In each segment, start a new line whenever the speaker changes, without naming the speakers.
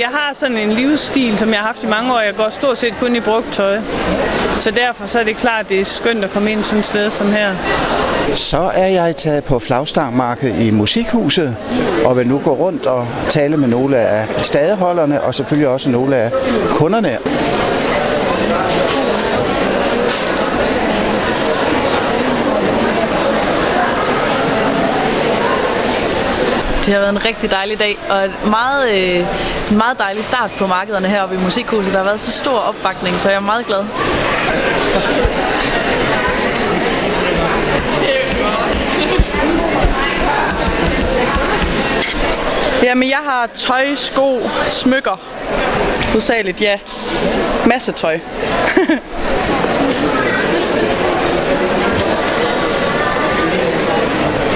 Jeg har sådan en livsstil, som jeg har haft i mange år. Jeg går stort set kun i brugt tøj. Så derfor så er det klart, at det er skønt at komme ind sådan et sted som her.
Så er jeg taget på Flagstangmarkedet i Musikhuset, og vil nu gå rundt og tale med nogle af stadeholderne, og selvfølgelig også nogle af kunderne.
Det har været en rigtig dejlig dag, og en meget dejlig start på markederne heroppe i Musikhuset. Der har været så stor opbakning, så jeg er meget glad.
Jamen, jeg har tøj, sko, smykker. Hovedsageligt, ja. Masse tøj.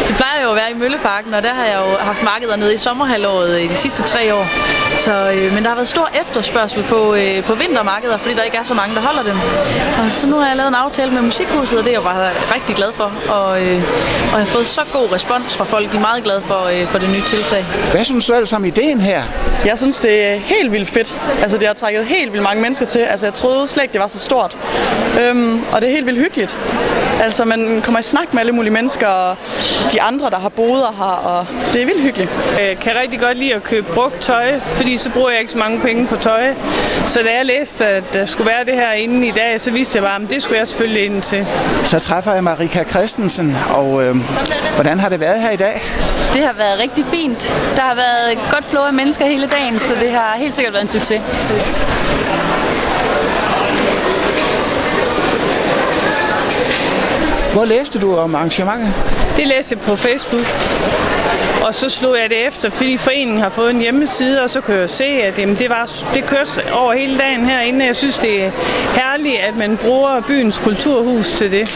Det plejer jo at være i Mølleparken, og der har jeg jo haft markeder nede i sommerhalvåret i de sidste 3 år. Men der har været stor efterspørgsel på vintermarkeder, fordi der ikke er så mange, der holder dem. Og så nu har jeg lavet en aftale med Musikhuset, og det er jeg bare rigtig glad for. Og jeg har fået så god respons fra folk. De er meget glade for det nye tiltag.
Hvad synes du ellers om ideen her?
Jeg synes, det er helt vildt fedt. Altså, det har trækket helt vildt mange mennesker til. Altså, jeg troede slet ikke, det var så stort. Og det er helt vildt hyggeligt. Altså, man kommer i snak med alle mulige mennesker, og de andre, der har boder her, og det er vildt hyggeligt.
Jeg kan rigtig godt lide at købe brugt tøj, fordi så bruger jeg ikke så mange penge på tøj. Så da jeg læste, at der skulle være det her inden i dag, så vidste jeg bare, at det skulle jeg selvfølgelig ind til.
Så træffer jeg Marika Christensen, og hvordan har det været her i dag?
Det har været rigtig fint. Der har været et godt flow af mennesker hele dagen, så det har helt sikkert været en succes.
Hvor læste du om arrangementet?
Det læste jeg på Facebook. Og så slog jeg det efter, fordi foreningen har fået en hjemmeside, og så kunne jeg se, at det kørte over hele dagen herinde. Jeg synes, det er herligt, at man bruger byens kulturhus til det.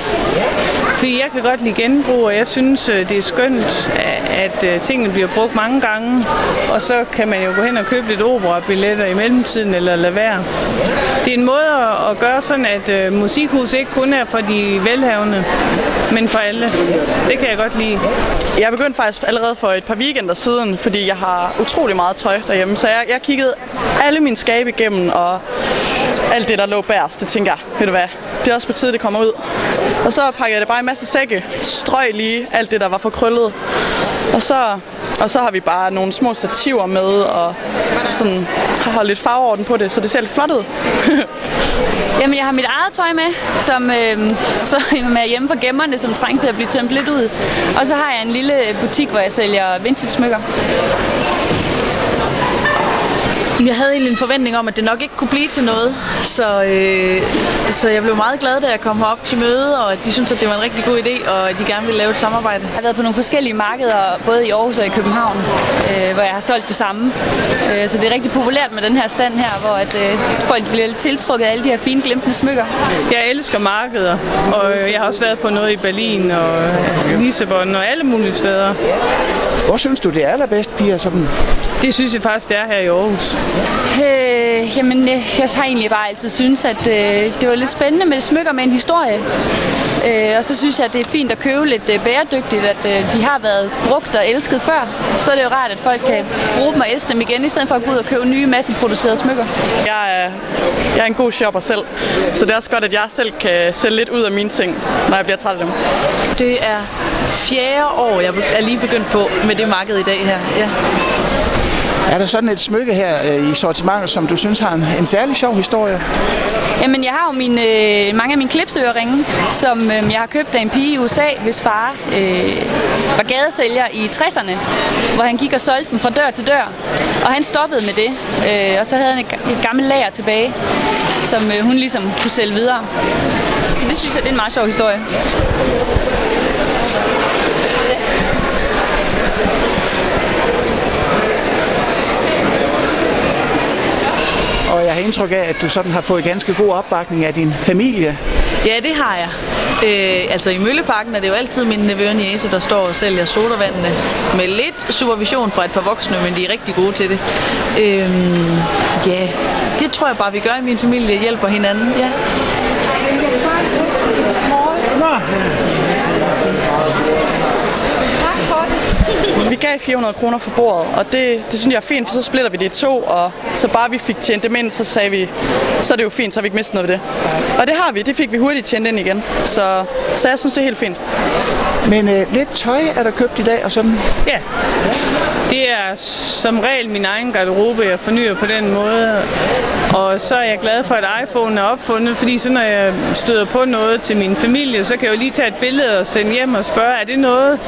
Fordi jeg kan godt lide genbrug, og jeg synes, det er skønt, at tingene bliver brugt mange gange. Og så kan man jo gå hen og købe lidt operabilletter i mellemtiden, eller lade være. Det er en måde at gøre sådan, at Musikhus ikke kun er for de velhavende, men for alle. Det kan jeg godt lide.
Jeg begyndte faktisk allerede for et par weekender siden, fordi jeg har utrolig meget tøj derhjemme. Så jeg kiggede alle mine skabe igennem, og alt det, der lå bagerst, det tænker jeg, ved du hvad, det er også på tide, det kommer ud. Og så pakkede jeg det bare i en masse sække, strøg lige alt det, der var for krøllet. Og så har vi bare nogle små stativer med, og sådan har holdt lidt farveorden på det, så det ser lidt flot ud.
Jamen, jeg har mit eget tøj med, som er hjemme fra gemmerne, som trænger til at blive tømt lidt ud. Og så har jeg en lille butik, hvor jeg sælger vintage-smykker.
Jeg havde egentlig en forventning om, at det nok ikke kunne blive til noget, så jeg blev meget glad, da jeg kom herop til møde, og de syntes, at det var en rigtig god idé, og at de gerne ville lave et samarbejde.
Jeg har været på nogle forskellige markeder, både i Aarhus og i København, hvor jeg har solgt det samme. Så det er rigtig populært med den her stand her, hvor folk bliver lidt tiltrukket af alle de her fine glimtende smykker.
Jeg elsker markeder, og jeg har også været på noget i Berlin og Lissabon og alle mulige steder.
Hvor synes du, det er allerbedst, Pia? Sådan?
Det synes jeg faktisk, det er her i Aarhus.
Jamen, jeg har egentlig bare altid syntes, at det var lidt spændende med smykker med en historie. Og så synes jeg, at det er fint at købe lidt bæredygtigt, at de har været brugt og elsket før. Så er det jo rart, at folk kan bruge dem og elske dem igen, i stedet for at gå ud og købe nye masseproducerede smykker. Jeg
er en god shopper selv, så det er også godt, at jeg selv kan sælge lidt ud af mine ting, når jeg bliver træt af dem.
Det er 4. år, jeg er lige begyndt på med det marked i dag her. Ja.
Er der sådan et smykke her i sortimentet, som du synes har en særlig sjov historie?
Jamen, jeg har jo mange af mine klipsøringe, som jeg har købt af en pige i USA, hvis far var gadesælger i 60'erne, hvor han gik og solgte dem fra dør til dør. Og han stoppede med det, og så havde han et gammelt lager tilbage, som hun ligesom kunne sælge videre. Så det synes jeg, det er en meget sjov historie.
Og jeg har indtryk af, at du sådan har fået ganske god opbakning af din familie.
Ja, det har jeg. Altså i Mølleparken er det jo altid mine nevøer og niece, der står og sælger sodavandene med lidt supervision fra et par voksne, men de er rigtig gode til det. Ja, det tror jeg bare, vi gør i min familie. Hjælper hinanden. Ja. Tak for det.
vi gav 400 kroner for bordet, og det synes jeg er fint, for så splitter vi det i 2, og så bare vi fik tjent dem ind, så sagde vi, så er det jo fint, så har vi ikke mistet noget ved det. Og det har vi, det fik vi hurtigt tjent ind igen, så jeg synes, det er helt fint.
Men lidt tøj er der købt i dag og sådan?
Ja, det er som regel min egen garderobe, jeg fornyer på den måde. Og så er jeg glad for, at iPhone er opfundet, fordi så når jeg støder på noget til min familie, så kan jeg jo lige tage et billede og sende hjem og spørge, er det noget?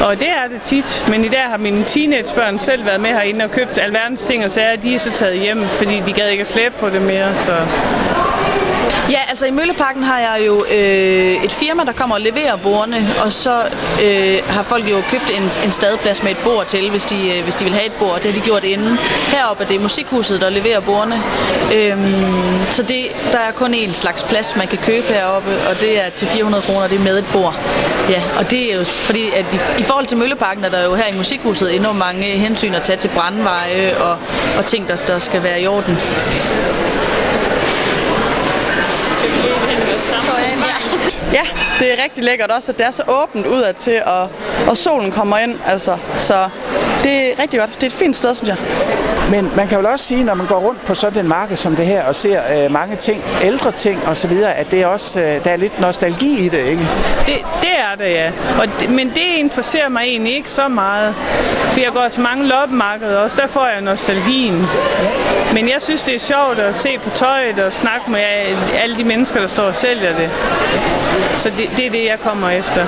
Og det er det tit, men i dag har mine teenagebørn selv været med herinde og købt alverdens ting og sager, de er så taget hjem, fordi de gad ikke at slæbe på det mere. Så.
Ja, altså i Mølleparken har jeg jo et firma, der kommer og leverer bordene, og så har folk jo købt en stadeplads med et bord til, hvis de vil have et bord. Det har de gjort inden. Heroppe er det Musikhuset, der leverer bordene. Så der er kun én slags plads, man kan købe heroppe, og det er til 400 kroner, det er med et bord. Ja, og det er jo fordi, at i forhold til Mølleparken er der jo her i Musikhuset enormt mange hensyn at tage til brandveje og ting, der skal være i orden.
Ja, det er rigtig lækkert også, at det er så åbent udadtil, og solen kommer ind, altså. Så det er rigtig godt. Det er et fint sted, synes jeg.
Men man kan vel også sige, når man går rundt på sådan en marked som det her og ser mange ting, ældre ting og så videre, at det er også, der er lidt nostalgi i det, ikke?
Det er det, ja. Men det interesserer mig egentlig ikke så meget. For jeg går til mange loppemarkeder også, der får jeg nostalgien. Men jeg synes, det er sjovt at se på tøjet og snakke med alle de mennesker, der står og sælger det. Så det er det, jeg kommer efter.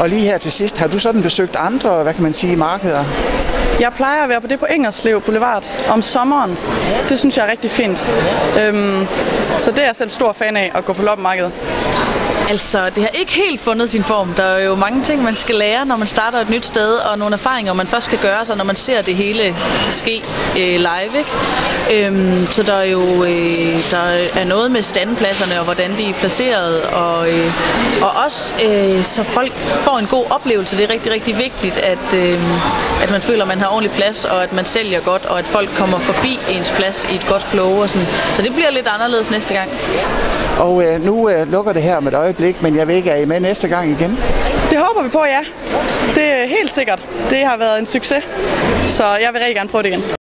Og lige her til sidst, har du sådan besøgt andre, hvad kan man sige, markeder?
Jeg plejer at være på det på Engerslev Boulevard om sommeren. Det synes jeg er rigtig fint. Så det er jeg selv stor fan af, at gå på loppemarkedet.
Altså, det har ikke helt fundet sin form. Der er jo mange ting, man skal lære, når man starter et nyt sted, og nogle erfaringer, man først kan gøre sig, når man ser det hele ske live, ikke? Så der er jo der er noget med standpladserne, og hvordan de er placeret, og også så folk får en god oplevelse. Det er rigtig, rigtig vigtigt, at man føler, at man har ordentlig plads, og at man sælger godt, og at folk kommer forbi ens plads i et godt flow og sådan. Så det bliver lidt anderledes næste gang.
Og nu lukker det her om et øjeblik, men jeg ved ikke, er I med næste gang igen?
Det håber vi på, ja. Det er helt sikkert. Det har været en succes, så jeg vil rigtig gerne prøve det igen.